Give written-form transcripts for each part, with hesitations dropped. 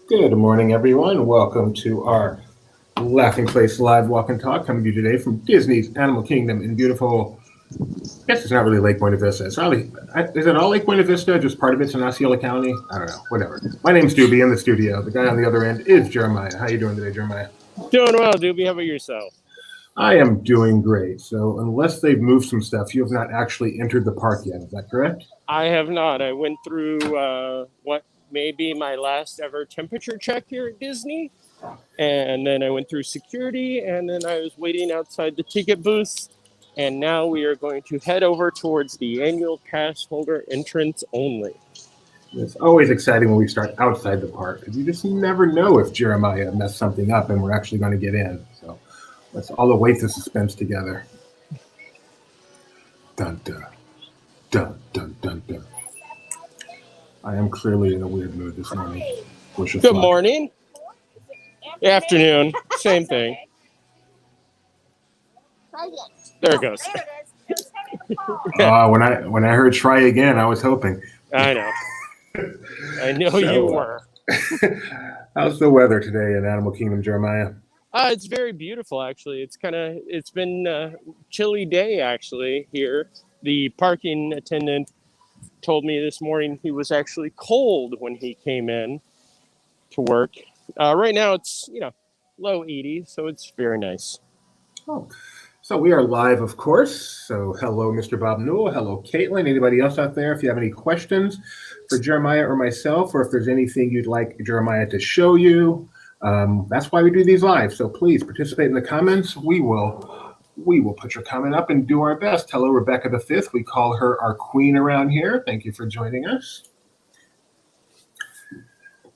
Good morning, everyone. Welcome to our Laughing Place Live Walk and Talk, coming to you today from Disney's Animal Kingdom in beautiful. I guess it's not really Lake Buena Vista. It's probably is it all Lake Buena Vista? Just part of it's in Osceola County. I don't know. Whatever. My name's Doobie in the studio. The guy on the other end is Jeremiah. How you doing today, Jeremiah? Doing well, Doobie. How about yourself? I am doing great. So, unless they've moved some stuff, you have not actually entered the park yet. Is that correct? I have not. I went through what may be my last ever temperature check here at Disney. And then I went through security, and then I was waiting outside the ticket booth. And now we are going to head over towards the annual pass holder entrance only. It's always exciting when we start outside the park because you just never know if Jeremiah messed something up and we're actually going to get in. So let's all await the suspense together. Dun dun dun dun dun dun. I am clearly in a weird mood this morning. Good morning. Afternoon. Same thing. There it goes. When I heard try again, I was hoping. I know. I know you were. How's the weather today in Animal Kingdom, Jeremiah? It's very beautiful, actually. It's been a chilly day, actually, here. The parking attendant told me this morning he was actually cold when he came in to work. Right now it's, low 80s, so it's very nice. Oh, so we are live, of course. So hello, Mr. Bob Newell. Hello, Caitlin. Anybody else out there? If you have any questions for Jeremiah or myself, or if there's anything you'd like Jeremiah to show you, that's why we do these live. So please participate in the comments. We will put your comment up and do our best. Hello, Rebecca the Fifth. We call her our queen around here. Thank you for joining us.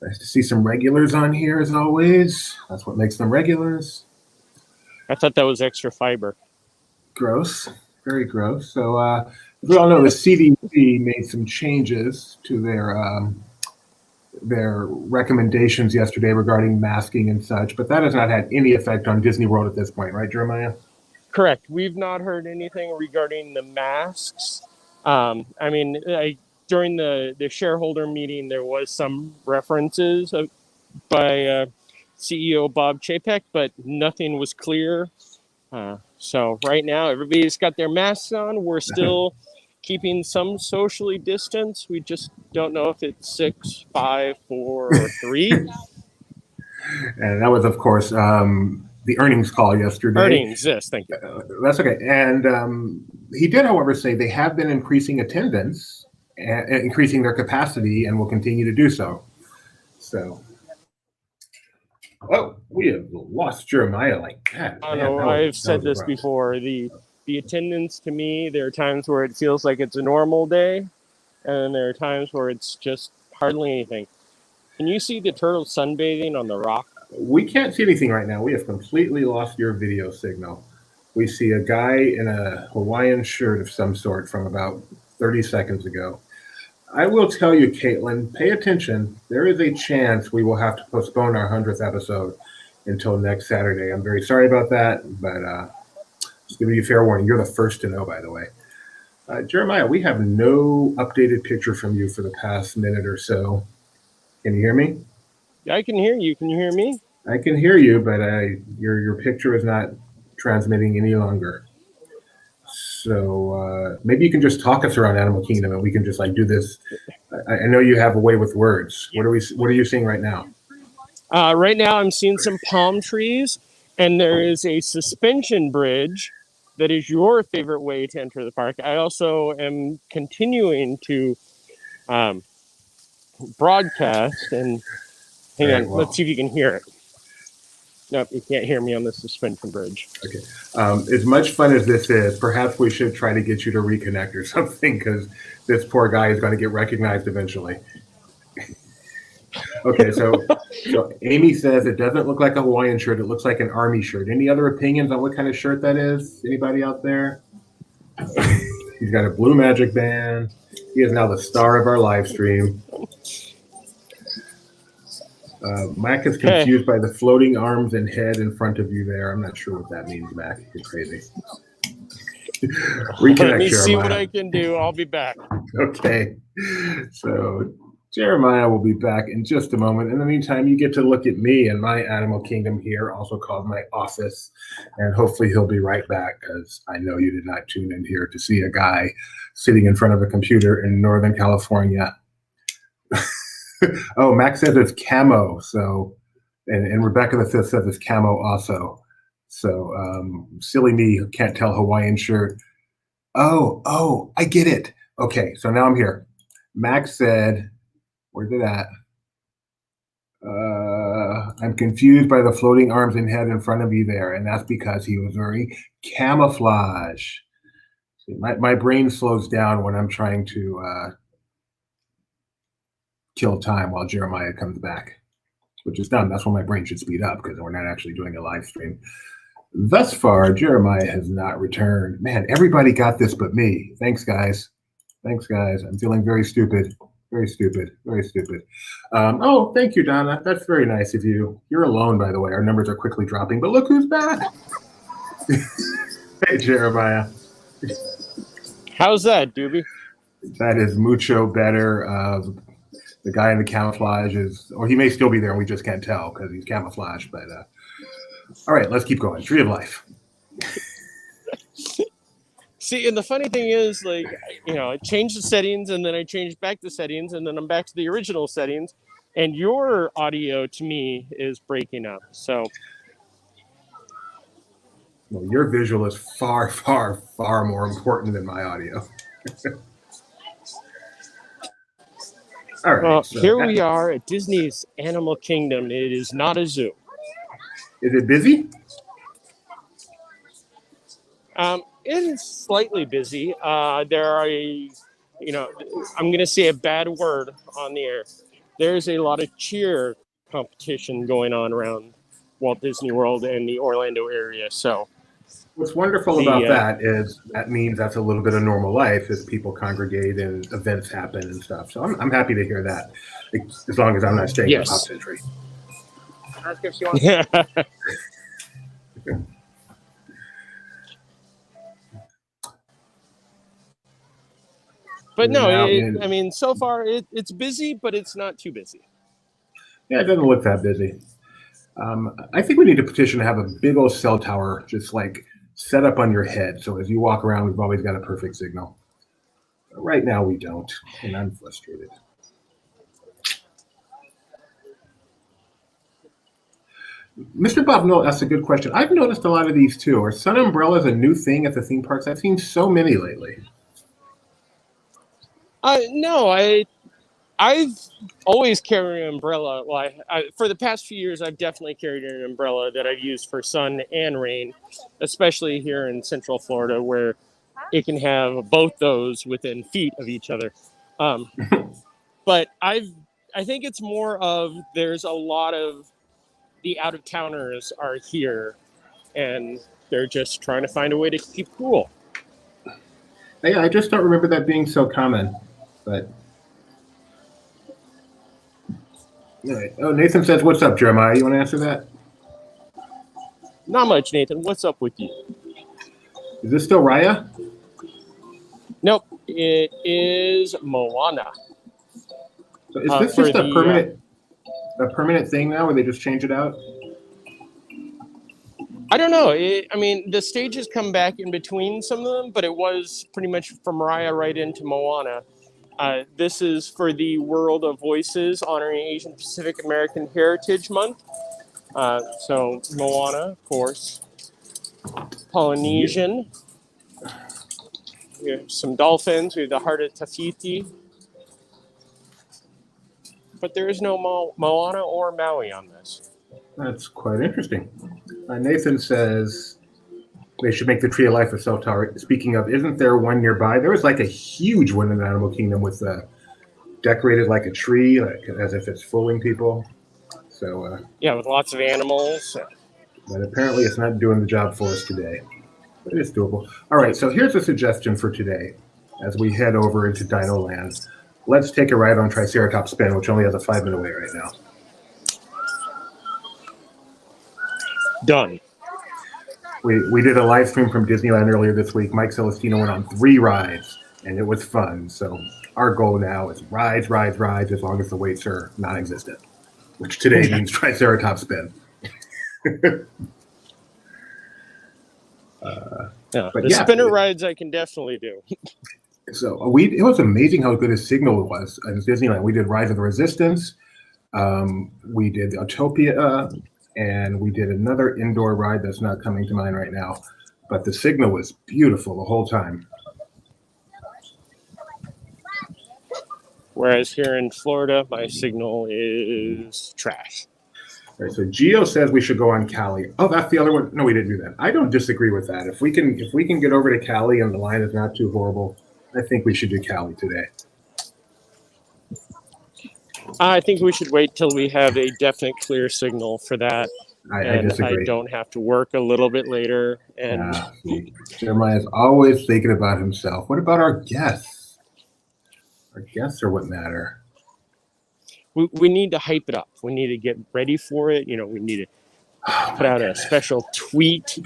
Nice to see some regulars on here as always. That's what makes them regulars. I thought that was extra fiber. Gross. Very gross. So as we all know, the CDC made some changes to their recommendations yesterday regarding masking and such, but that has not had any effect on Disney World at this point, right, Jeremiah? Correct. We've not heard anything regarding the masks. During the shareholder meeting, there was some references by CEO Bob Chapek, but nothing was clear. So right now, everybody's got their masks on. We're still keeping some socially distance. We just don't know if it's 6, 5, 4, or 3. And that was, of course, the earnings call yesterday. Earnings, yes, thank you. That's okay. And he did, however, say they have been increasing attendance, and increasing their capacity, and will continue to do so. So, we have lost Jeremiah like that. I know. I've said this before. The attendance, to me, there are times where it feels like it's a normal day, and then there are times where it's just hardly anything. Can you see the turtle sunbathing on the rock? We can't see anything right now. We have completely lost your video signal. We see a guy in a Hawaiian shirt of some sort from about 30 seconds ago. I will tell you, Caitlin, pay attention. There is a chance we will have to postpone our 100th episode until next Saturday. I'm very sorry about that, but just giving you fair warning. You're the first to know, by the way. Jeremiah, we have no updated picture from you for the past minute or so. Can you hear me? I can hear you. Can you hear me? I can hear you, but your picture is not transmitting any longer. So maybe you can just talk us around Animal Kingdom, and we can just do this. I know you have a way with words. What are you seeing right now? Right now, I'm seeing some palm trees, and there is a suspension bridge that is your favorite way to enter the park. I also am continuing to broadcast, and hang on, let's see if you can hear it. Nope, you can't hear me on the suspension bridge. Okay. As much fun as this is, perhaps we should try to get you to reconnect or something, because this poor guy is going to get recognized eventually. Okay, so Amy says it doesn't look like a Hawaiian shirt. It looks like an army shirt. Any other opinions on what kind of shirt that is? Anybody out there? He's got a blue magic band. He is now the star of our live stream. Mac is confused by the floating arms and head in front of you there. I'm not sure what that means, Mac. You're crazy. Reconnect. Let me see what I can do. I'll be back. Okay. So Jeremiah will be back in just a moment. In the meantime, you get to look at me and my animal kingdom here, also called my office. And hopefully he'll be right back, because I know you did not tune in here to see a guy sitting in front of a computer in Northern California. Oh, Max says it's camo. So, and Rebecca the Fifth says it's camo also. So, silly me who can't tell Hawaiian shirt. Oh, I get it. Okay, so now I'm here. Max said, where's it at? I'm confused by the floating arms and head in front of you there, and that's because he was wearing camouflage. See, my brain slows down when I'm trying to kill time while Jeremiah comes back, which is done. That's when my brain should speed up, because we're not actually doing a live stream. Thus far, Jeremiah has not returned. Man, everybody got this but me. Thanks, guys. Thanks, guys. I'm feeling very stupid. Very stupid. Very stupid. Oh, thank you, Donna. That's very nice of you. You're alone, by the way. Our numbers are quickly dropping, but look who's back. Hey, Jeremiah. How's that, Doobie? That is mucho better. The guy in the camouflage is, or he may still be there and we just can't tell because he's camouflaged, but all right, let's keep going. Tree of Life. See, and the funny thing is, like, I changed the settings, and then I changed back the settings, and then I'm back to the original settings, and your audio to me is breaking up. So, well, your visual is far, far, far more important than my audio. All right. Well, so here we are at Disney's Animal Kingdom. It is not a zoo. Is it busy? It is slightly busy. There are I'm going to say a bad word on the air. There's a lot of cheer competition going on around Walt Disney World and the Orlando area. So what's wonderful about that is that means that's a little bit of normal life as people congregate and events happen and stuff. So I'm happy to hear that, as long as I'm not staying in Pop Century. Ask if she wants. But no, so far it's busy, but it's not too busy. Yeah, it doesn't look that busy. I think we need a petition to have a big old cell tower just like set up on your head. So as you walk around, we've always got a perfect signal. But right now we don't, and I'm frustrated. Mr. Bob Noel asked a good question. I've noticed a lot of these too. Are sun umbrellas a new thing at the theme parks? I've seen so many lately. No, I've always carried an umbrella. Well, for the past few years, I've definitely carried an umbrella that I've used for sun and rain, especially here in Central Florida, where it can have both those within feet of each other. But I think it's more of there's a lot of the out-of-towners are here, and they're just trying to find a way to keep cool. Yeah, I just don't remember that being so common, but. All right. Oh, Nathan says, "What's up, Jeremiah? You want to answer that?" Not much, Nathan. What's up with you? Is this still Raya? Nope, it is Moana. So is this just a permanent thing now, where they just change it out? I don't know. The stages come back in between some of them, but it was pretty much from Raya right into Moana. This is for the World of Voices, honoring Asian Pacific American Heritage Month. So Moana, of course. Polynesian. We have some dolphins. We have the Heart of Tafiti. But there is no Moana or Maui on this. That's quite interesting. Nathan says they should make the Tree of Life a cell tower. Speaking of, isn't there one nearby? There was like a huge one in the Animal Kingdom with decorated like a tree, like as if it's fooling people. So yeah, with lots of animals. But apparently it's not doing the job for us today. But it's doable. All right, so here's a suggestion for today as we head over into Dino Land. Let's take a ride on Triceratops Spin, which only has a 5-minute wait right now. Done. We did a live stream from Disneyland earlier this week. Mike Celestino went on 3 rides, and it was fun. So Our goal now is rides, rides, rides, as long as the weights are non-existent, which today means Triceratops spin. Yeah, But the yeah, spinner rides I can definitely do. so it was amazing how good his signal was in Disneyland. We did Rise of the Resistance, we did Autopia, and we did another indoor ride that's not coming to mind right now. But the signal was beautiful the whole time. Whereas here in Florida, my signal is trash. All right, so Geo says we should go on Cali. Oh, that's the other one. No, we didn't do that. I don't disagree with that. If we can get over to Cali and the line is not too horrible, I think we should do Cali today. I think we should wait till we have a definite clear signal for that. I disagree. I don't have to work a little bit later. And Jeremiah is always thinking about himself. What about our guests? Our guests are what matter. We need to hype it up. We need to get ready for it. You know, we need to put out a special tweet.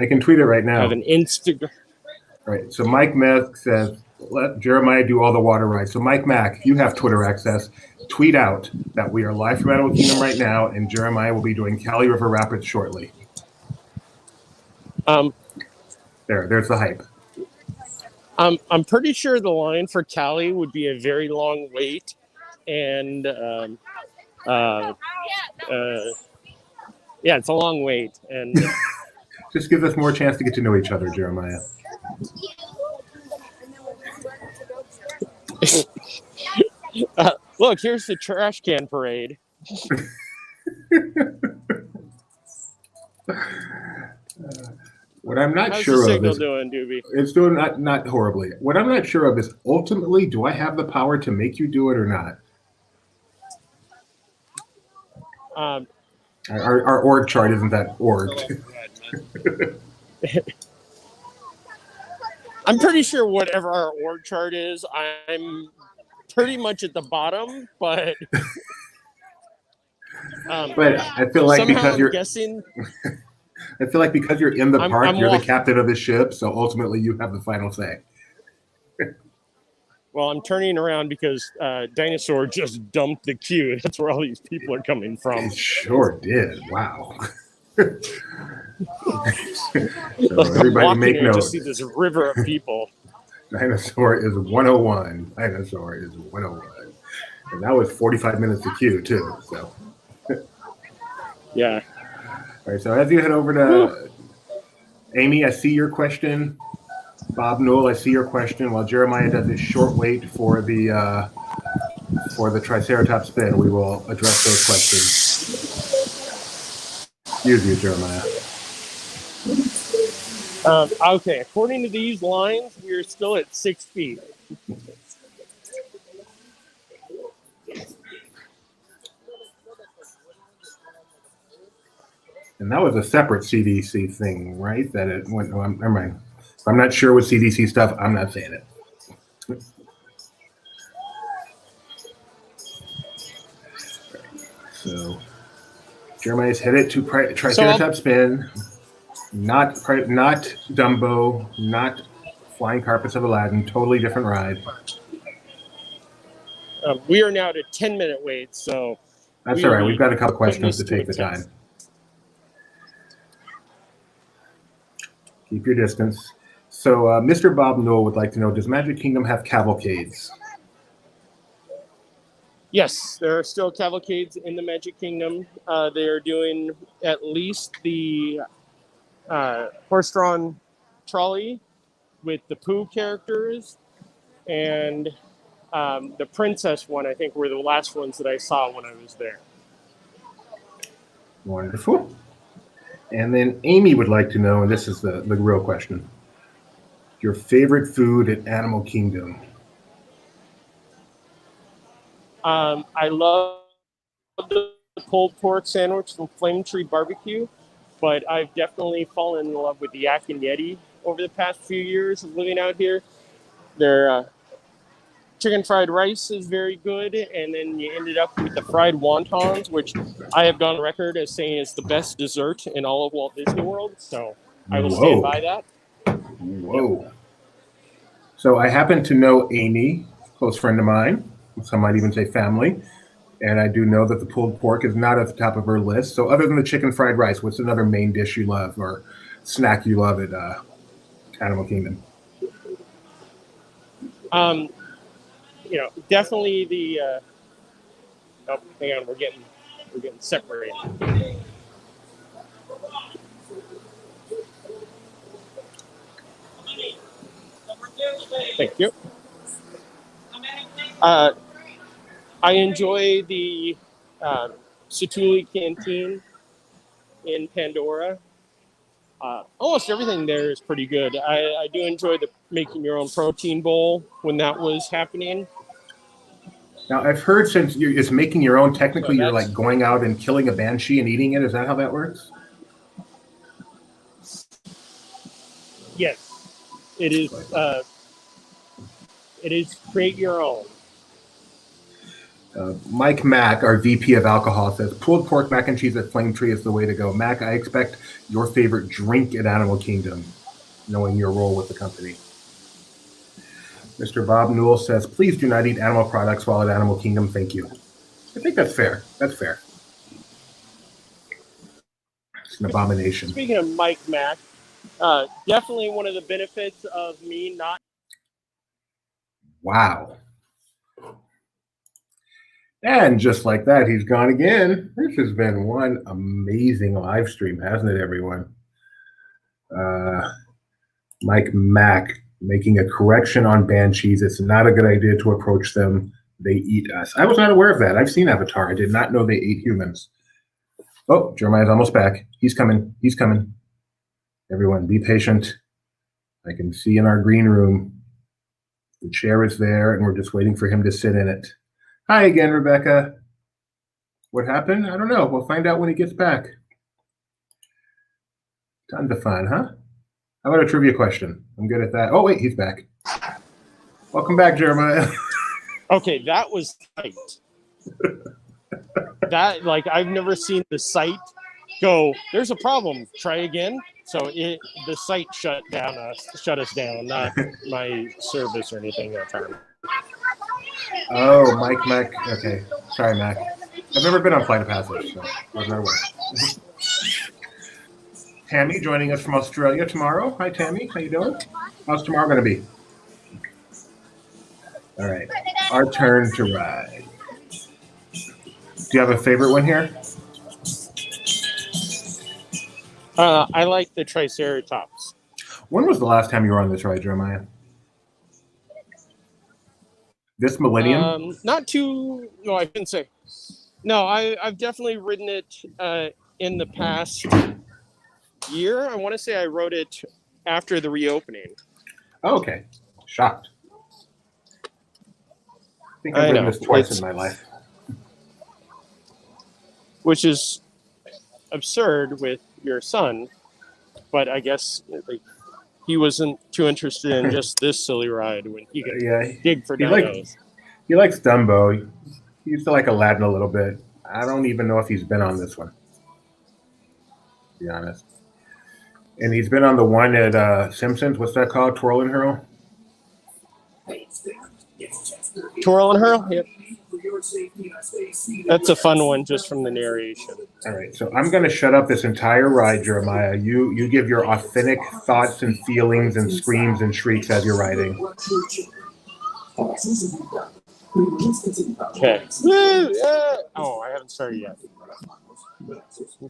I can tweet it right now. Have an Instagram. Right. So Mike Mack says, let Jeremiah do all the water rides. So Mike Mack, you have Twitter access. Tweet out that we are live from Animal Kingdom right now, and Jeremiah will be doing Cali River Rapids shortly. There's the hype. I'm pretty sure the line for Cali would be a very long wait, and yeah, it's a long wait, and just gives us more chance to get to know each other, Jeremiah. Look, here's the trash can parade. What I'm not How's sure the of signal is doing, Doobie? It's doing not horribly. What I'm not sure of is ultimately, do I have the power to make you do it or not? Our org chart isn't that orged. I'm pretty sure whatever our org chart is, I'm pretty much at the bottom, but but I feel like because you're guessing. I feel like because you're in the park, you're the walking. captain of the ship, so ultimately you have the final say. Well, I'm turning around because Dinosaur just dumped the queue. That's where all these people are coming from. It sure did. Wow. So everybody make note. Just see this river of people. Dinosaur is 101. Dinosaur is 101. And that was 45 minutes to queue, too. So. Yeah. All right, so as you head over to Amy, I see your question. Bob Newell, I see your question. While Jeremiah does his short wait for the Triceratops spin, we will address those questions. Excuse you, Jeremiah. Okay, according to these lines, we're still at 6 feet. And that was a separate CDC thing, right? That it went. Oh, never mind. If I'm not sure with CDC stuff, I'm not saying it. So Jeremiah's headed to Triceratops spin. Not Dumbo, not Flying Carpets of Aladdin. Totally different ride. We are now at a 10-minute wait, so that's all right. We've got a couple questions to take the time. Keep your distance. So Mr. Bob Newell would like to know, does Magic Kingdom have cavalcades? Yes, there are still cavalcades in the Magic Kingdom. They are doing at least the horse-drawn trolley with the Pooh characters, and the princess one, I think, were the last ones that I saw when I was there. Wonderful. And then Amy would like to know, and this is the real question, your favorite food at Animal Kingdom? I love the pulled pork sandwich from Flame Tree Barbecue, but I've definitely fallen in love with the Yak and Yeti over the past few years of living out here. Their chicken fried rice is very good, and then you ended up with the fried wontons, which I have gone on record as saying is the best dessert in all of Walt Disney World, so I will stand by that. Whoa. So I happen to know Amy, a close friend of mine. Some might even say family. And I do know that the pulled pork is not at the top of her list. So other than the chicken fried rice, what's another main dish you love or snack you love at Animal Kingdom? Definitely the. Oh, hang on, we're getting separated. Thank you. I enjoy the Satuli Canteen in Pandora. Almost everything there is pretty good. I do enjoy the making your own protein bowl when that was happening. Now, I've heard since it's making your own, technically So you're like going out and killing a banshee and eating it. Is that how that works? Yes, it is. It is create your own. Mike Mack, our VP of alcohol, says pulled pork mac and cheese at Flame Tree is the way to go. Mac, I expect your favorite drink at Animal Kingdom, knowing your role with the company. Mr. Bob Newell says, please do not eat animal products while at Animal Kingdom. Thank you. I think that's fair. That's fair. It's an abomination. Speaking of Mike Mack, definitely one of the benefits of me not. Wow. And just like that, he's gone again. This has been one amazing live stream, hasn't it, everyone? Mike Mack making a correction on banshees. It's not a good idea to approach them. They eat us. I was not aware of that. I've seen Avatar. I did not know they ate humans. Oh, Jeremiah's almost back. He's coming. He's coming. Everyone, be patient. I can see in our green room, the chair is there, and we're just waiting for him to sit in it. Hi again, Rebecca. What happened? I don't know. We'll find out when he gets back. Tons of fun, huh? How about a trivia question? I'm good at that. Oh, wait, he's back. Welcome back, Jeremiah. Okay, that was tight. That, like, I've never seen the site go, there's a problem, try again. So the site shut us down, not my service or anything that time. Oh, Mike Mac. Okay, sorry, Mac. I've never been on Flight of Passage, so wasn't aware. Tammy joining us from Australia tomorrow. Hi, Tammy. How you doing? How's tomorrow going to be? All right, our turn to ride. Do you have a favorite one here? I like the Triceratops. When was the last time you were on this ride, Jeremiah? This millennium? Not too. No, I didn't say. No, I've definitely ridden it in the past year. I want to say I rode it after the reopening. Oh, okay. Shocked. I think I've ridden this twice in my life. Which is absurd with your son, but I guess he wasn't too interested in just this silly ride when he could dig for dinos. He likes Dumbo. He used to like Aladdin a little bit. I don't even know if he's been on this one, to be honest. And he's been on the one at Simpsons. What's that called? Twirl and Hurl? Twirl and Hurl? Yep. That's a fun one just from the narration. All right, so I'm going to shut up this entire ride, Jeremiah. You give your authentic thoughts and feelings and screams and shrieks as you're riding. Okay. Oh, I haven't started yet.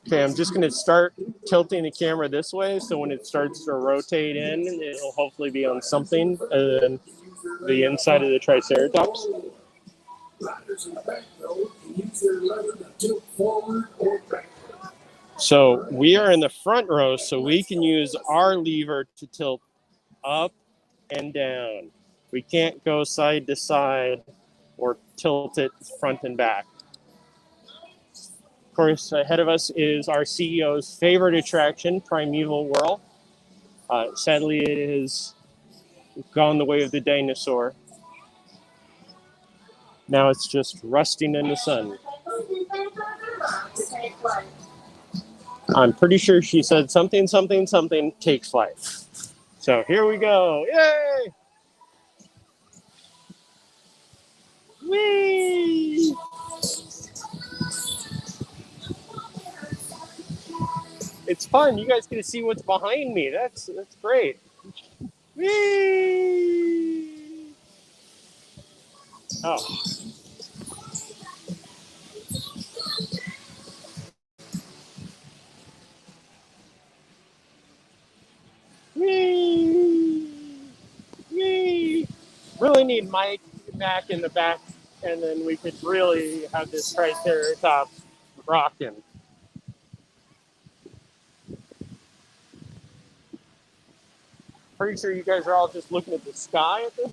Okay, I'm just going to start tilting the camera this way, so when it starts to rotate in, it'll hopefully be on something other than the inside of the Triceratops. So we are in the front row, so we can use our lever to tilt up and down. We can't go side to side or tilt it front and back. Of course, ahead of us is our CEO's favorite attraction, Primeval Whirl. Sadly, it has gone the way of the dinosaur. Now it's just rusting in the sun. I'm pretty sure she said something takes flight. So here we go. Yay! Whee! It's fun. You guys get to see what's behind me. That's great. Whee! Oh. Whee! Whee! Really need Mike back in the back, and then we could really have this Triceratops rocking. Pretty sure you guys are all just looking at the sky at this.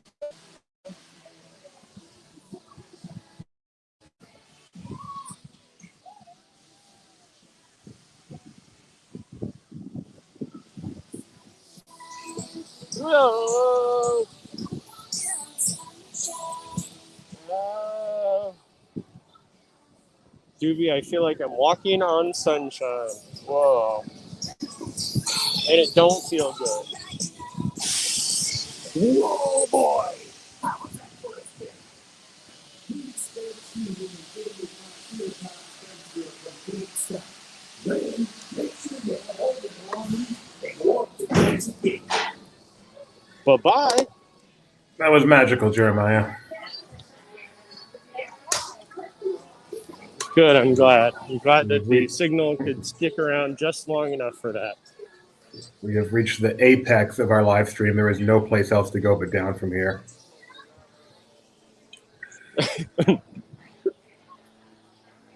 Whoa! Doobie, I feel like I'm walking on sunshine. Whoa. And it don't feel good. Whoa, boy. Bye-bye. That was magical, Jeremiah. Good, I'm glad. I'm glad that the signal could stick around just long enough for that. We have reached the apex of our live stream. There is no place else to go but down from here.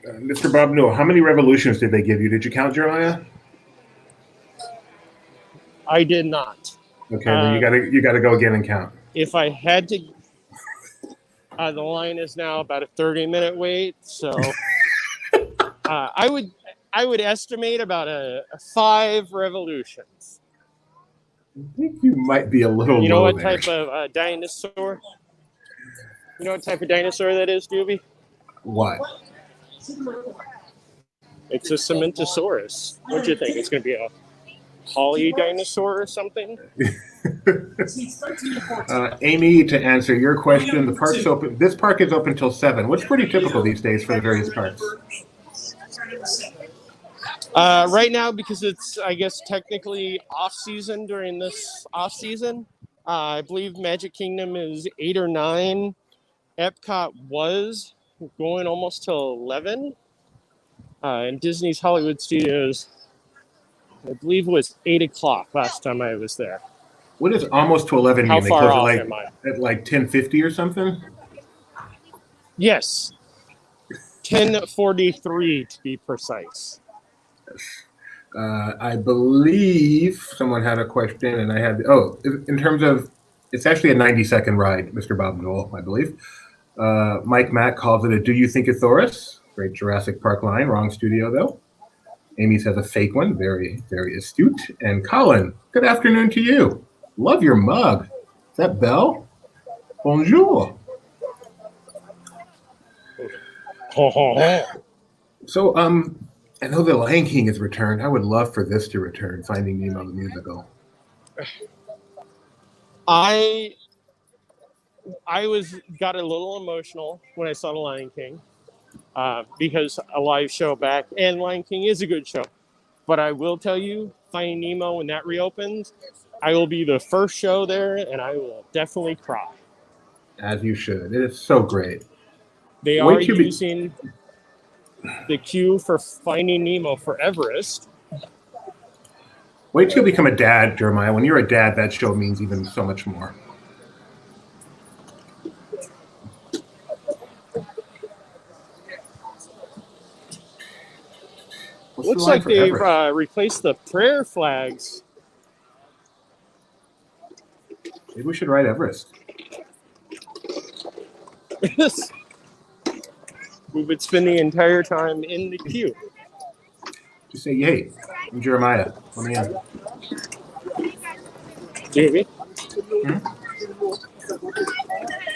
Mr. Bob Newell, how many revolutions did they give you? Did you count, Jeremiah? I did not. Okay, well, you gotta go again and count. If I had to, the line is now about a 30-minute wait, so I would estimate about a 5 revolutions. I think you might be a little. You know low what there. type of dinosaur? You know what type of dinosaur that is, Doobie? What? It's a Cementosaurus. What do you think? It's going to be a polydinosaur or something? Amy, to answer your question, the park's open. This park is open till 7. What's pretty typical these days for the various parks? Right now, because it's, I guess, technically off-season during this off-season, I believe Magic Kingdom is 8 or 9. Epcot was going almost till 11. And Disney's Hollywood Studios, I believe, was 8 o'clock last time I was there. What does almost to 11 mean? How They far close off at am I? at like 10:50 or something? Yes. 10:43 to be precise. I believe someone had a question, and I had, in terms of, it's actually a 90-second ride, Mr. Bob Newell, I believe. Mike Mack calls it a Do You Think a Thoris? Great Jurassic Park line. Wrong studio, though. Amy says a fake one. Very, very astute. And Colin, good afternoon to you. Love your mug. Is that Belle? Bonjour. So, I know the Lion King has returned. I would love for this to return, Finding Nemo the musical. I got a little emotional when I saw the Lion King because a live show back, and Lion King is a good show. But I will tell you, Finding Nemo, when that reopens, I will be the first show there, and I will definitely cry. As you should. It is so great. They are using the queue for Finding Nemo for Everest. Wait till you become a dad, Jeremiah. When you're a dad, that show means even so much more. Looks like they've replaced the prayer flags. Maybe we should ride Everest. We would spend the entire time in the queue. Just say, yay. I'm Jeremiah. Let me in. Jamie?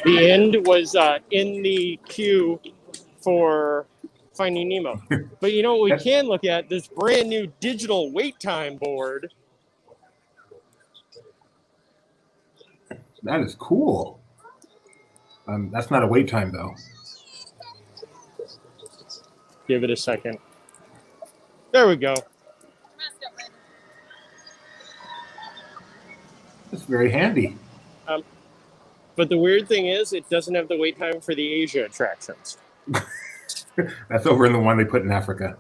The end was in the queue for Finding Nemo. But you know what we can look at? This brand new digital wait time board. That is cool. That's not a wait time, though. Give it a second. There we go. That's very handy. But the weird thing is, it doesn't have the wait time for the Asia attractions. That's over in the one they put in Africa.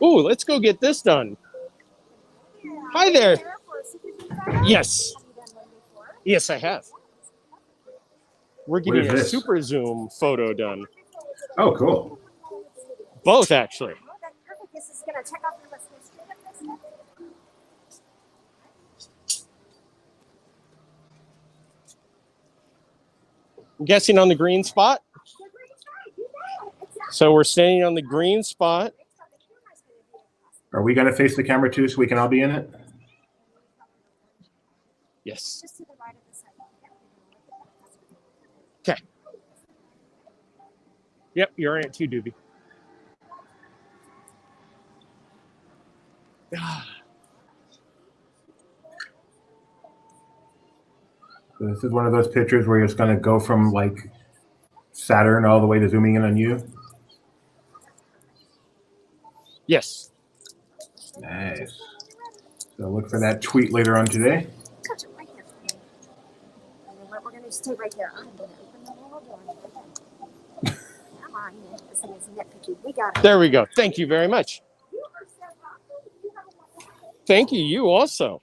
Ooh, let's go get this done. Hi there. Yes. Yes, I have. We're What is getting a this? super zoom photo done. Oh, cool. Both, actually. I'm guessing on the green spot. So we're standing on the green spot. Are we going to face the camera too so we can all be in it? Yes. Okay. Yep, you're in it too, Doobie. So this is one of those pictures where it's going to go from like Saturn all the way to zooming in on you. Yes. Nice. So look for that tweet later on today. We're going to stay right there. I'm going to open the little door. Come on, this thing is nitpicky. We got it. There we go. Thank you very much. Thank you. You also.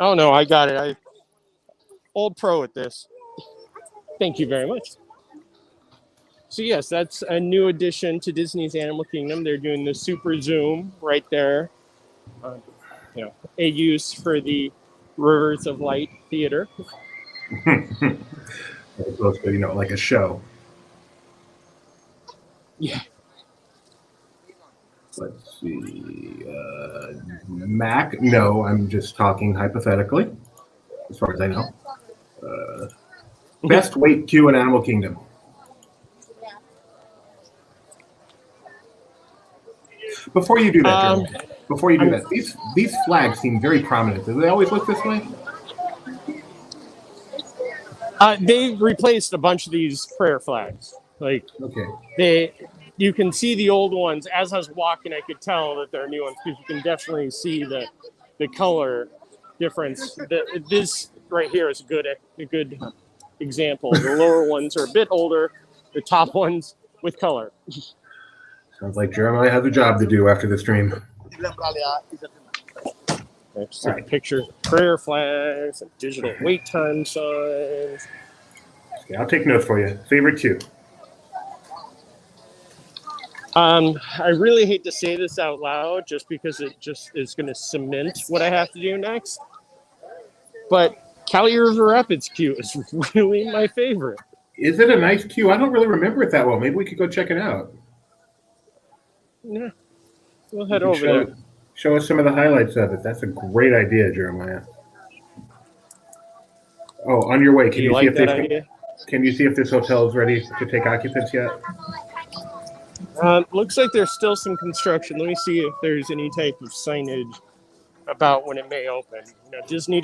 Oh, no, I got it. Old pro at this. Thank you very much. So, yes, that's a new addition to Disney's Animal Kingdom. They're doing the super zoom right there. A use for the Rivers of Light Theater. It's supposed to be, like a show. Yeah. Let's see. Mac? No, I'm just talking hypothetically, as far as I know. Best wait queue in Animal Kingdom. Before you do that, these flags seem very prominent. Do they always look this way? They've replaced a bunch of these prayer flags. Okay. You can see the old ones. As I was walking, I could tell that they're new ones because you can definitely see the color difference. This right here is a good example. The lower ones are a bit older. The top ones with color. Sounds like Jeremiah has a job to do after the stream. Just take a picture, prayer flags, and digital wait time signs. Okay, I'll take notes for you. Favorite queue? I really hate to say this out loud just because it just is going to cement what I have to do next. But Cali River Rapids queue is really my favorite. Is it a nice queue? I don't really remember it that well. Maybe we could go check it out. Yeah, we'll head over there. Show us some of the highlights of it. That's a great idea, Jeremiah. Oh, on your way. Can you see if this hotel is ready to take occupants yet? Looks like there's still some construction. Let me see if there's any type of signage about when it may open. Disney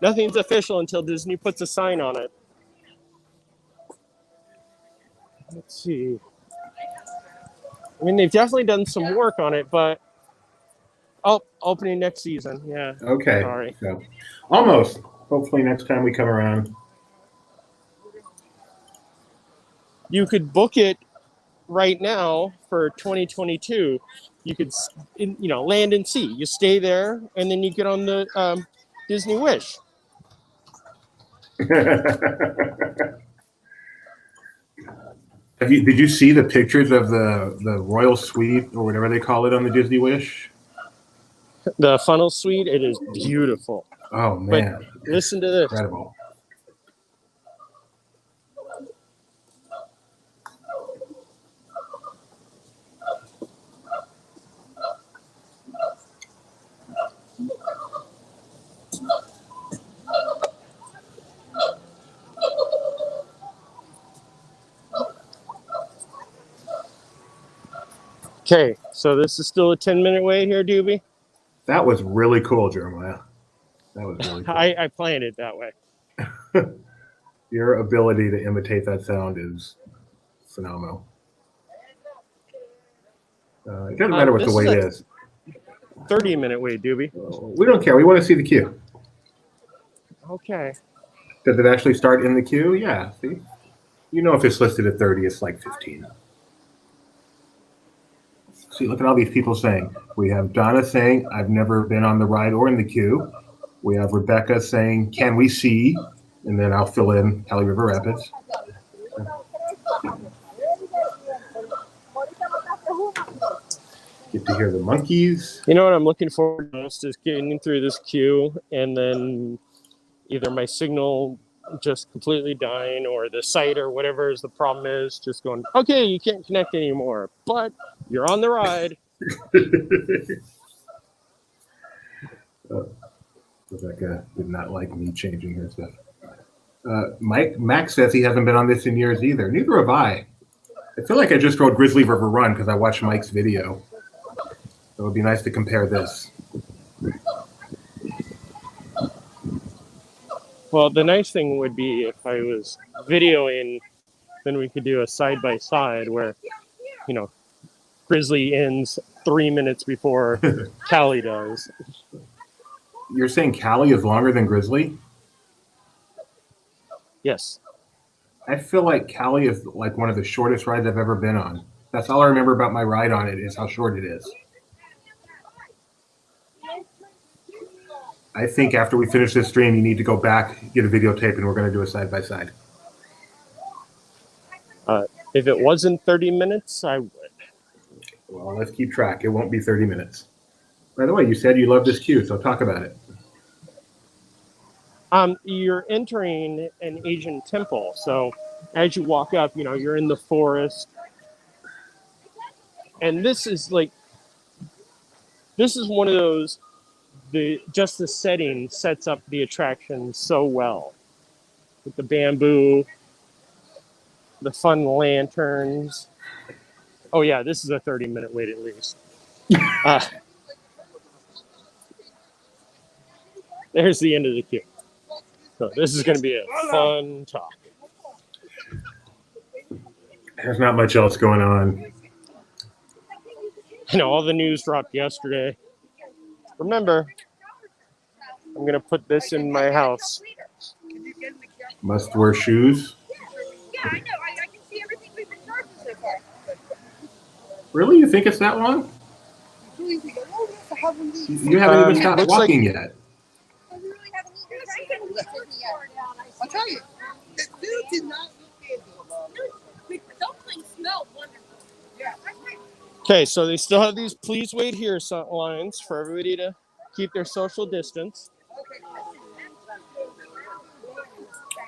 nothing's official until Disney puts a sign on it. Let's see. I mean, they've definitely done some work on it, but opening next season. Yeah. Okay. Sorry. So, almost. Hopefully next time we come around. You could book it right now for 2022. You could, land and see. You stay there, and then you get on the Disney Wish. Did you see the pictures of the Royal Suite or whatever they call it on the Disney Wish? The funnel suite, it is beautiful. Oh man! But listen to this. Incredible. Okay, so this is still a 10-minute wait here, Doobie? That was really cool, Jeremiah. That was really cool. I planned it that way. Your ability to imitate that sound is phenomenal. It doesn't matter what the This wait is is. 30-minute wait, Doobie. We don't care. We want to see the queue. Okay. Does it actually start in the queue? Yeah. See, you know, if it's listed at 30, it's like 15. See, look at all these people saying. We have Donna saying, I've never been on the ride or in the queue. We have Rebecca saying, can we see? And then I'll fill in Cali River Rapids. Get to hear the monkeys. You know what I'm looking forward to most is getting through this queue and then either my signal just completely dying or the site or whatever is the problem is just going, okay, you can't connect anymore, but you're on the ride. Rebecca did not like me changing her stuff. Max says he hasn't been on this in years either. Neither have I. I feel like I just rode Grizzly River Run because I watched Mike's video. So it would be nice to compare this. Well, the nice thing would be if I was videoing, then we could do a side-by-side where, you know, Grizzly ends 3 minutes before Cali does. You're saying Cali is longer than Grizzly? Yes. I feel like Cali is like one of the shortest rides I've ever been on. That's all I remember about my ride on it is how short it is. I think after we finish this stream, you need to go back, get a videotape, and we're going to do a side-by-side. If it wasn't 30 minutes, I would. Well, let's keep track. It won't be 30 minutes. By the way, you said you love this queue, so talk about it. You're entering an Asian temple. So as you walk up, you know, you're in the forest. And this is one of those, just the setting sets up the attraction so well. With the bamboo, the fun lanterns. Oh yeah, this is a 30-minute wait at least. There's the end of the queue. So this is going to be a fun talk. There's not much else going on. You know, all the news dropped yesterday. Remember, I'm going to put this in my house. Must wear shoes. Yeah, I know. I can see everything we've been charging so far. Really? You think it's that long? You haven't even stopped walking yet. I'll tell you, the food did not look good. The dumpling smelled wonderful. Yeah. Okay, so they still have these please wait here lines for everybody to keep their social distance.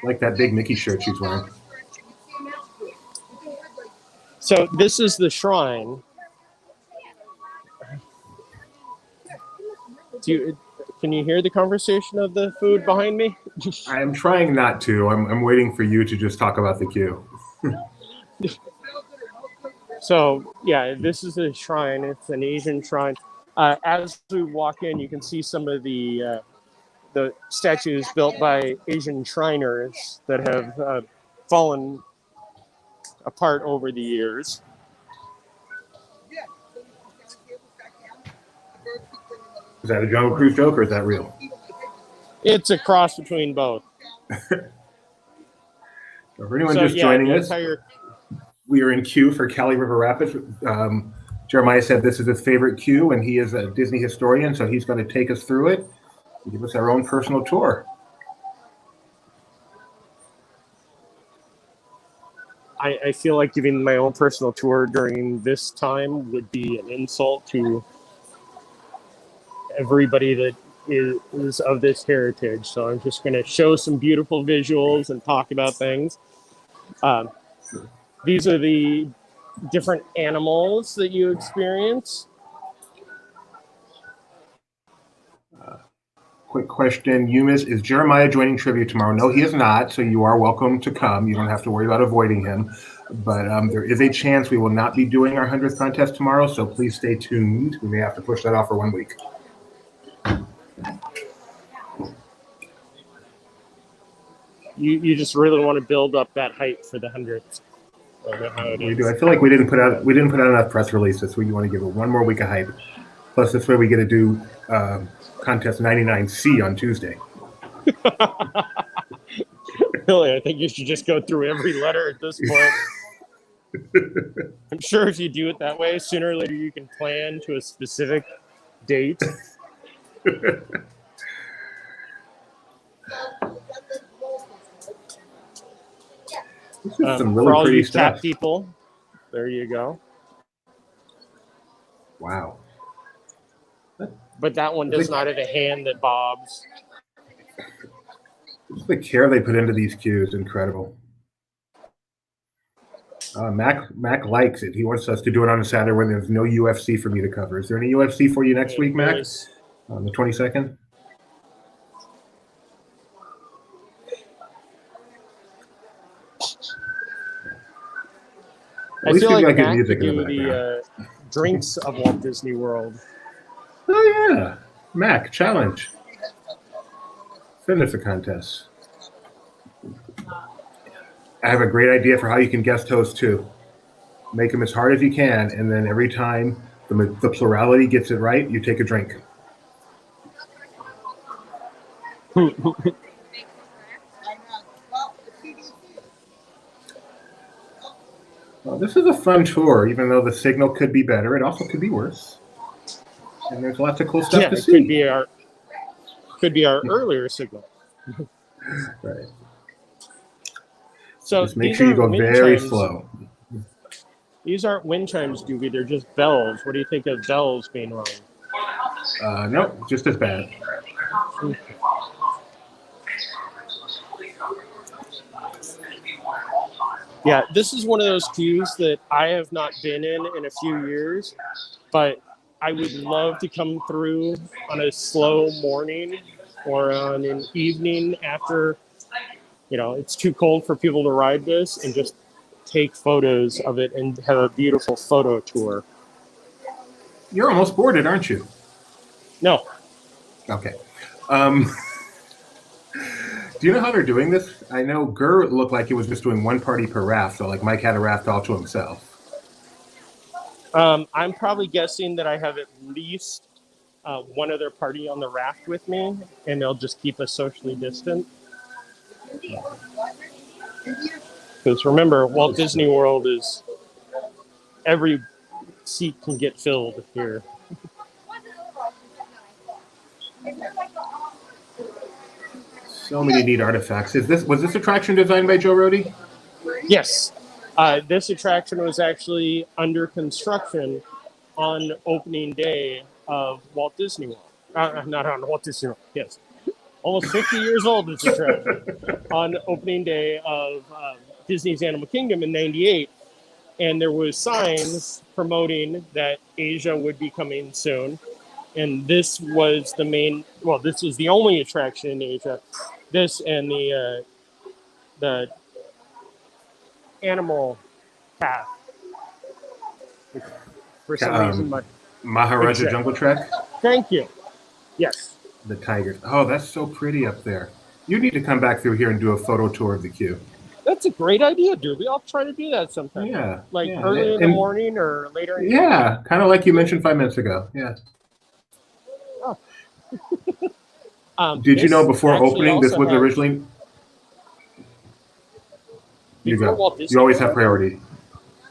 Like that big Mickey shirt she's wearing. So this is the shrine. Can you hear the conversation of the food behind me? I'm trying not to. I'm waiting for you to just talk about the queue. So yeah, this is a shrine. It's an Asian shrine. As we walk in, you can see some of the statues built by Asian Shriners that have fallen apart over the years. Is that a Jungle Cruise joke or is that real? It's a cross between both. For anyone just joining us, we are in queue for Cali River Rapids. Jeremiah said this is his favorite queue, and he is a Disney historian, so he's going to take us through it and give us our own personal tour. I feel like giving my own personal tour during this time would be an insult to everybody that is of this heritage. So I'm just going to show some beautiful visuals and talk about things. These are the different animals that you experience. Quick question, Eunice, is Jeremiah joining trivia tomorrow? No, he is not, so you are welcome to come. You don't have to worry about avoiding him. But there is a chance we will not be doing our 100th contest tomorrow, so please stay tuned. We may have to push that off for 1 week. You just really want to build up that hype for the 100th. I don't know how it We is. do. I feel like we didn't put out enough press releases, so you want to give it 1 more week of hype. Plus, this way we get to do contest 99C on Tuesday. Really, I think you should just go through every letter at this point. I'm sure if you do it that way, sooner or later you can plan to a specific date. This is some For really all pretty you stuff. cat people, there you go. Wow. But that one does not have a hand that bobs. The care they put into these cues, incredible. Mac likes it. He wants us to do it on a Saturday when there's no UFC for me to cover. Is there any UFC for you next week, Mac? Nice. On the 22nd? I feel like good Mac music could in the do background. the drinks of Walt Disney World. Oh, yeah. Mac, challenge. Finish the contest. I have a great idea for how you can guest host, too. Make them as hard as you can, and then every time the plurality gets it right, you take a drink. Well, this is a fun tour, even though the signal could be better. It also could be worse. And there's lots of cool stuff to It see. could be our earlier signal. Right. So Just make these sure you go aren't wind very chimes. slow. These aren't wind chimes, Doobie. They're just bells. What do you think of bells being wrong? No, just as bad. Yeah, this is one of those queues that I have not been in a few years, but I would love to come through on a slow morning or on an evening after, it's too cold for people to ride this, and just take photos of it and have a beautiful photo tour. You're almost boarded, aren't you? No. Okay. Do you know how they're doing this? I know Gurr looked like he was just doing one party per raft, so like Mike had a raft all to himself. I'm probably guessing that I have at least one other party on the raft with me, and they'll just keep us socially distant. Because remember, Walt Disney World is every seat can get filled here. So many neat artifacts. Was this attraction designed by Joe Rohde? Yes. This attraction was actually under construction on opening day of Walt Disney World. Not on Walt Disney World, yes. Almost 50 years old, this attraction. On opening day of Disney's Animal Kingdom in '98. And there was signs promoting that Asia would be coming soon. And this was this was the only attraction in Asia. This and the animal path. For some reason, Maharaja Jungle Trek? Thank you. Yes. The tigers. Oh, that's so pretty up there. You need to come back through here and do a photo tour of the queue. That's a great idea, Doobie. I'll try to do that sometime. Yeah. Early in the morning or later in the evening. Yeah, kind of like you mentioned 5 minutes ago. Yeah. Oh. Did you know before opening this was originally... You go. You always have priority.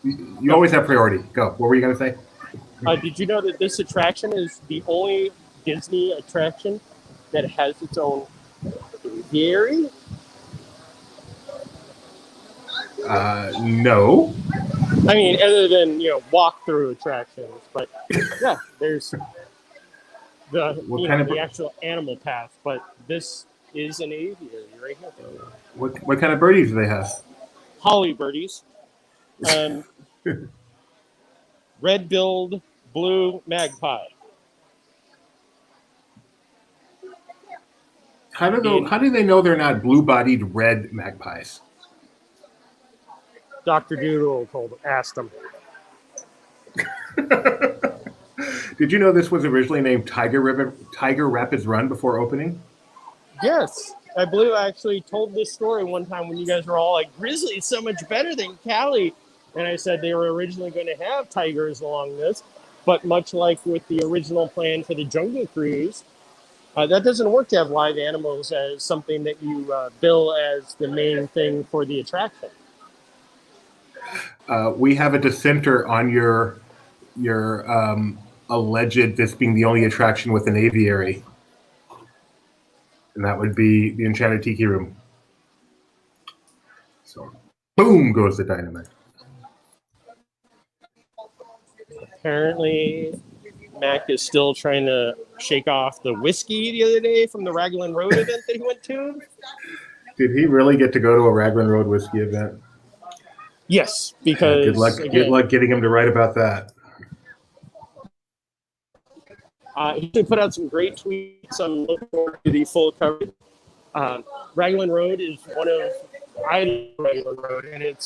You always have priority. Go. What were you going to say? Did you know that this attraction is the only Disney attraction that has its own aviary? No. I mean, other than walk-through attractions, but yeah, there's the actual animal path, but this is an aviary right here. What kind of birdies do they have? Holly birdies, red-billed blue magpie. How do they know they're not blue-bodied red magpies? Dr. Doodle asked them. Did you know this was originally named Tiger Rapids Run before opening? Yes, I believe I actually told this story one time when you guys were all like, Grizzly's so much better than Cali. And I said they were originally going to have tigers along this, but much like with the original plan for the Jungle Cruise, that doesn't work to have live animals as something that you bill as the main thing for the attraction. We have a dissenter on your alleged this being the only attraction with an aviary, and that would be the Enchanted Tiki Room. So, boom goes the dynamite. Apparently, Mac is still trying to shake off the whiskey the other day from the Raglan Road event that he went to. Did he really get to go to a Raglan Road whiskey event? Yes, because good luck getting him to write about that. He did put out some great tweets. I'm looking forward to the full coverage. Raglan Road is I love Raglan Road, and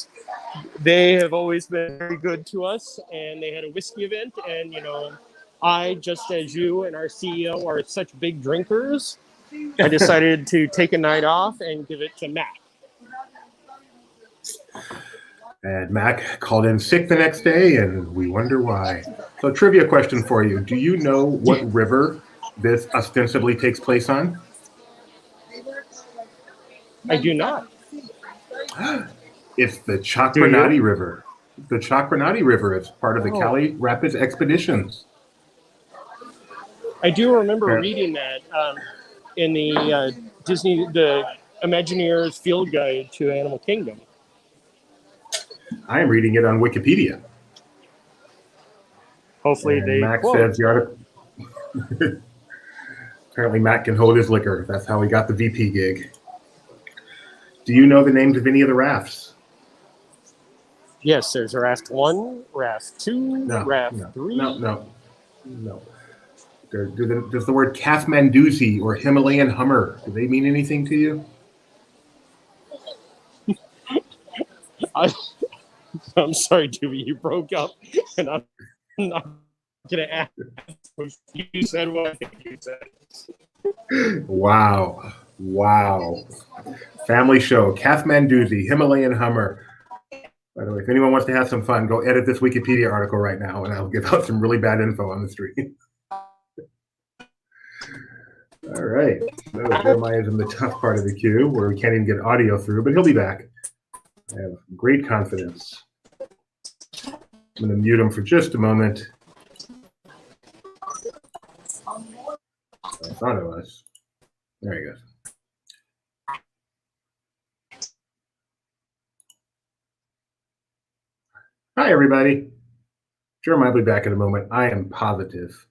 they have always been very good to us. And they had a whiskey event, and I, just as you and our CEO are such big drinkers, I decided to take a night off and give it to Mac. And Mac called in sick the next day, and we wonder why. So, trivia question for you. Do you know what river this ostensibly takes place on? I do not. It's the Chakranati River. The Chakranati River is part of the Cali Rapids expeditions. I do remember reading that in the the Imagineers Field Guide to Animal Kingdom. I am reading it on Wikipedia. Hopefully and Mac says the article. Apparently Mac can hold his liquor. That's how he got the VP gig. Do you know the names of any of the rafts? Yes, there's Raft 1, Raft 2, Raft 3. No. Does the word Kathmanduzi or Himalayan Hummer, do they mean anything to you? I'm sorry, Dewey, you broke up, and I'm not going to ask what you said what I think you said. Wow. Family show, Kathmanduzi, Himalayan Hummer. By the way, if anyone wants to have some fun, go edit this Wikipedia article right now, and I'll give out some really bad info on the stream. All right. So Jeremiah's in the tough part of the queue where we can't even get audio through, but he'll be back. I have great confidence. I'm going to mute him for just a moment. I thought it was. There he goes. Hi, everybody. Jeremiah will be back in a moment. I am positive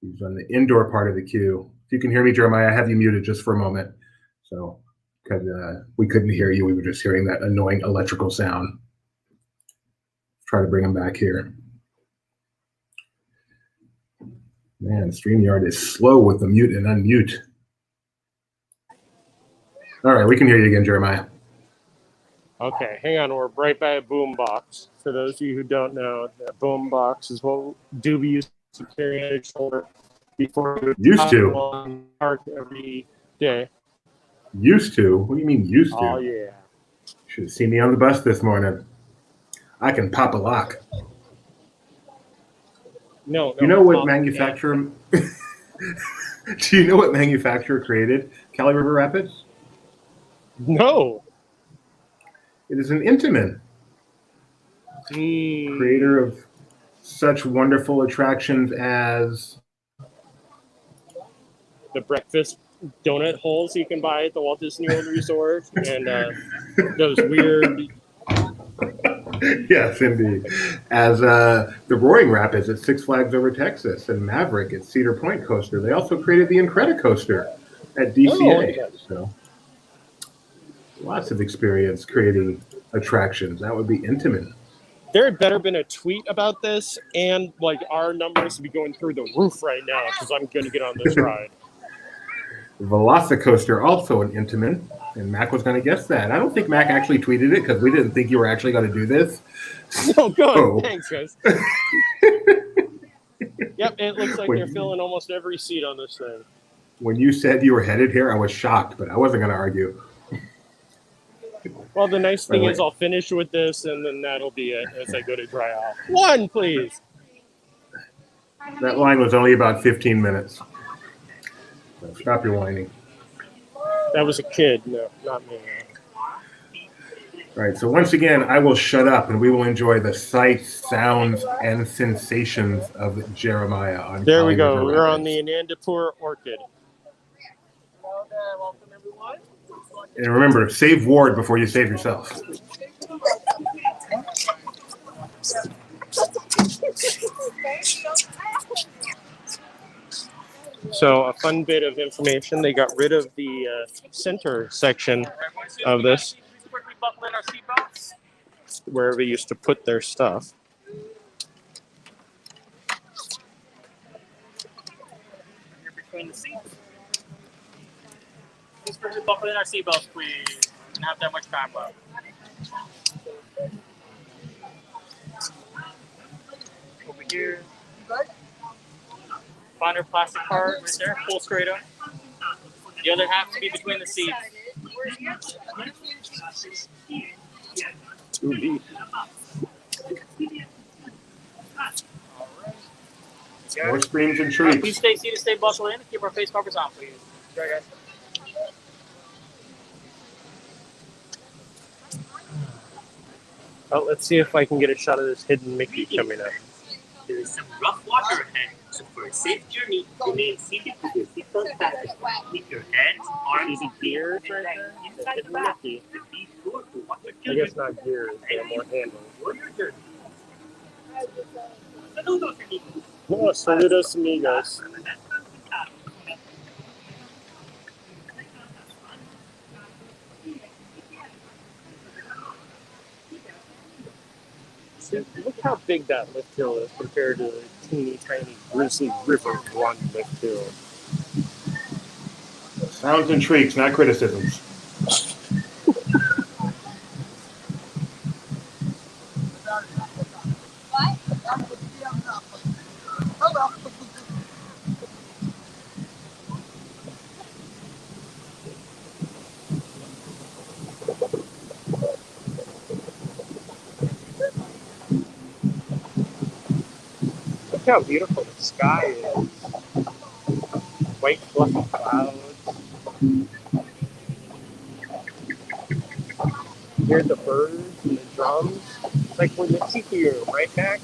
he's on the indoor part of the queue. If you can hear me, Jeremiah, I have you muted just for a moment. So, because we couldn't hear you, we were just hearing that annoying electrical sound. Try to bring him back here. Man, StreamYard is slow with the mute and unmute. All right, we can hear you again, Jeremiah. Okay, hang on. We're right by a boombox. For those of you who don't know, that boombox is what Doobie used to carry on his shoulder before he would park every day. Used to? What do you mean used to? Oh, yeah. Should have seen me on the bus this morning. I can pop a lock. No. You know what manufacturer? Do you know what manufacturer created Cali River Rapids? No. It is an Intamin. Creator of such wonderful attractions as the breakfast donut holes you can buy at the Walt Disney World Resort, and those weird. Yes, indeed. As the Roaring Rapids at Six Flags Over Texas and Maverick at Cedar Point Coaster. They also created the Incredicoaster at DCA. So lots of experience creating attractions. That would be Intamin. There had better been a tweet about this, and like our numbers would be going through the roof right now because I'm going to get on this ride. Velocicoaster, also an Intamin, and Mac was going to guess that. I don't think Mac actually tweeted it because we didn't think you were actually going to do this. Oh, good. So, Thanks, guys. Yep, it looks like they're filling almost every seat on this thing. when you said you were headed here, I was shocked, but I wasn't going to argue. Well, the nice thing By the is way- I'll finish with this, and then that'll be it as I go to dry off. One, please. That line was only about 15 minutes. So stop your whining. That was a kid. No, not me. All right, so once again, I will shut up and we will enjoy the sights, sounds, and sensations of Jeremiah on There we Kali go. River We're on Rapids. the Anandapur Orchid. Welcome, everyone. And remember, save Ward before you save yourself. So a fun bit of information, they got rid of the center section of this, where they used to put their stuff. Between the seats. Just quickly buckle in our seatbelts, please. We don't have that much time left. Over here. Find our plastic card right there, pull straight up. The other half to be between the seats. More screams and Please shrieks. stay seated, stay buckled in. Keep our face covers on, please. Sorry, guys. Oh, let's see if I can get a shot of this hidden Mickey coming up. There is some rough water ahead, so for a safe journey, remain seated with your seatbelt fastened. Keep your hands, arms, See the gears right there? The inside the hidden back. Mickey. Be sure to watch your I children. guess not gears, they're more handles. Enjoy your journey. Saludos, amigos. Oh, saludos amigos. See, look how big that lift hill is compared to the teeny tiny Grizzly River Run lift hill. Sounds and shrieks, not criticisms. Look how beautiful the sky is. White fluffy clouds. Hear the birds and the drums. It's like we're in the tiki room, right, Mac?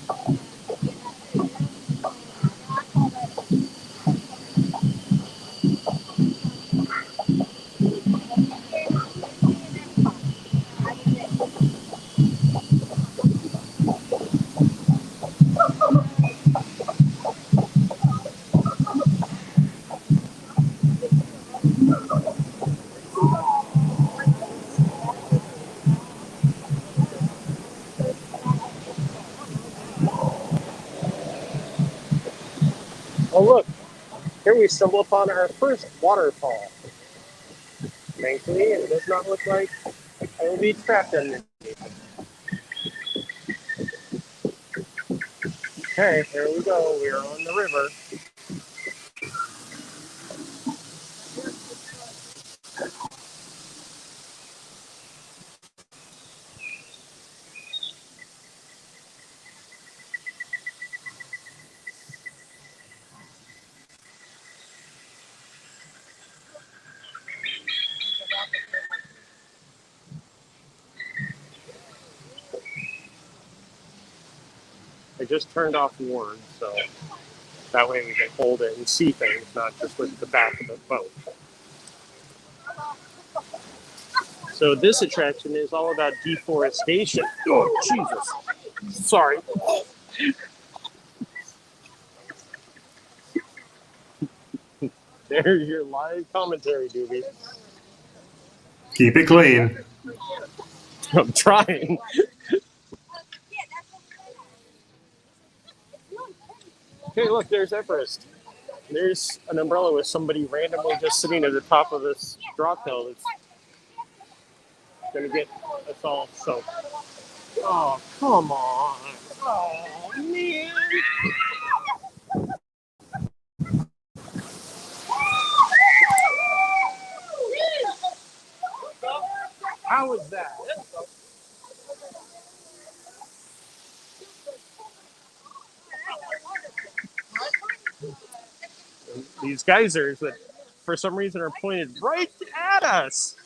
Oh, look. Here we stumble upon our first waterfall. Thankfully, it does not look like I will be trapped underneath it. Okay, here we go. We are on the river. I just turned off Warn, so that way we can hold it and see things, not just look at the back of the boat. So this attraction is all about deforestation. Oh, Jesus. Sorry. There's your live commentary, Doobie. Keep it clean. I'm trying. Hey, look, there's Everest. There's an umbrella with somebody randomly just sitting at the top of this drop hill that's going to get us all soaked. Oh, come on. Oh, man. How was that? These geysers that for some reason are pointed right at us.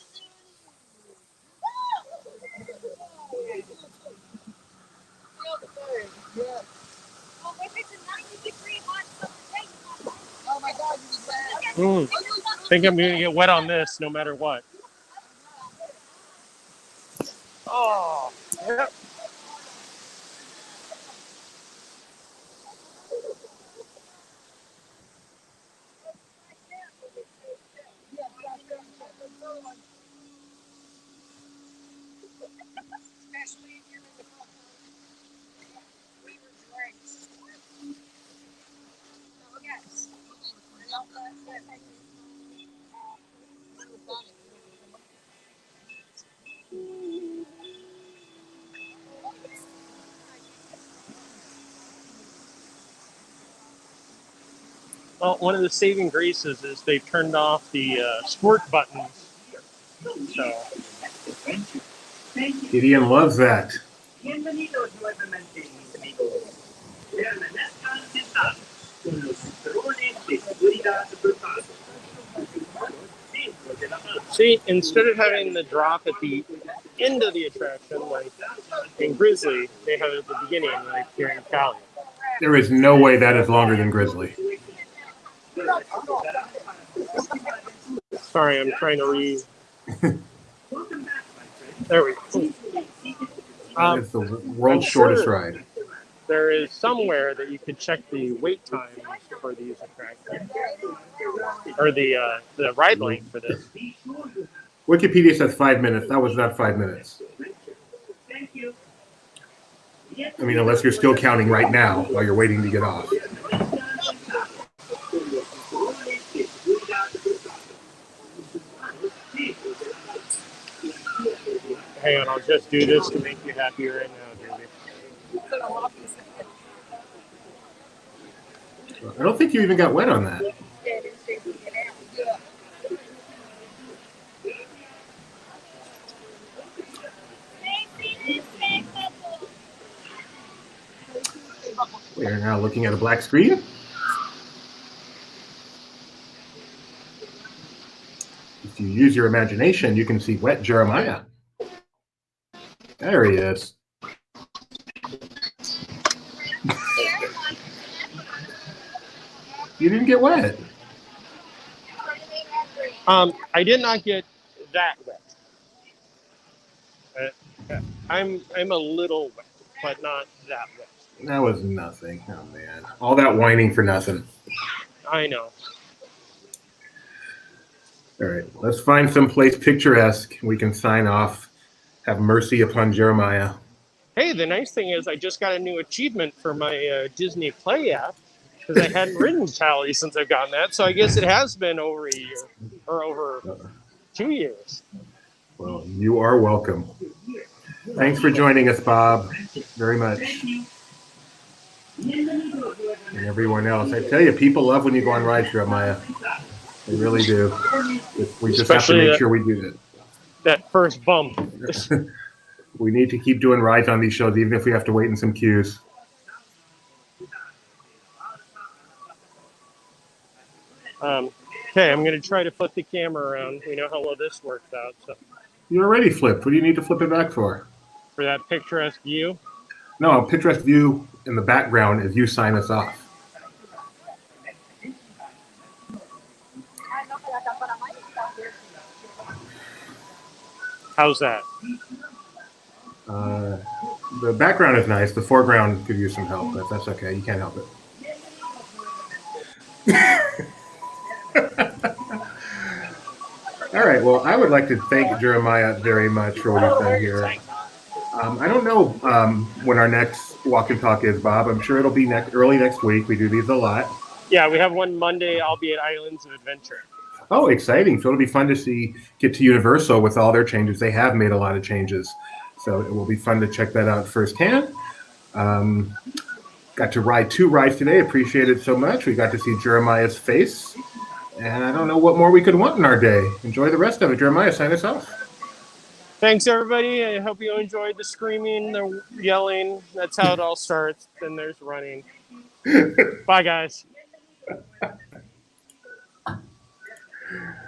Oh my God, you wet. I think I'm going to get wet on this no matter what. Oh, yep. Well, one of the saving graces is they turned off the sport buttons. So, Gideon loves that. Bienvenidos nuevamente, mis amigos. Permanezcan sentados con los cinturones de seguridad apretados. Dentro de la mano. see, instead of having the drop at the end of the attraction, like in Grizzly, they have it at the beginning, like here in Cali. There is no way that is longer than Grizzly. Sorry, I'm trying to read. There we go. It's the world's shortest ride. There is somewhere that you could check the wait times for these attractions, or the ride length for this. Wikipedia says 5 minutes. That was not 5 minutes. I mean, unless you're still counting right now while you're waiting to get off. Hang on, I'll just do this to make you happy right now, Julie. I don't think you even got wet on that. We are now looking at a black screen. If you use your imagination, you can see wet Jeremiah. There he is. You didn't get wet. I did not get that wet. I'm a little wet, but not that wet. That was nothing. Oh, man. All that whining for nothing. I know. All right. Let's find some place picturesque. We can sign off. Have mercy upon Jeremiah. Hey, the nice thing is I just got a new achievement for my Disney Play app because I hadn't ridden Cali since I've gotten that. So I guess it has been over a year or over 2 years. Well, you are welcome. Thanks for joining us, Bob, very much. And everyone else. I tell you, people love when you go on rides, Jeremiah. They really do. We just have to make sure we do that. That first bump. We need to keep doing rides on these shows, even if we have to wait in some queues. Okay, I'm going to try to flip the camera around. We know how well this works out. So You already flipped. What do you need to flip it back for? for that picturesque view. No, a picturesque view in the background as you sign us off. How's that? The background is nice. The foreground could use some help, but that's okay. You can't help it. All right. Well, I would like to thank Jeremiah very much for what he's done here. I don't know when our next walk and talk is, Bob. I'm sure it'll be early next week. We do these a lot. Yeah, we have one Monday. I'll be at Islands of Adventure. Oh, exciting. So it'll be fun to get to Universal with all their changes. They have made a lot of changes. So it will be fun to check that out firsthand. Got to ride 2 rides today. Appreciate it so much. We got to see Jeremiah's face. And I don't know what more we could want in our day. Enjoy the rest of it. Jeremiah, sign us off. Thanks, everybody. I hope you enjoyed the screaming, the yelling. That's how it all starts. Then there's running. Bye, guys.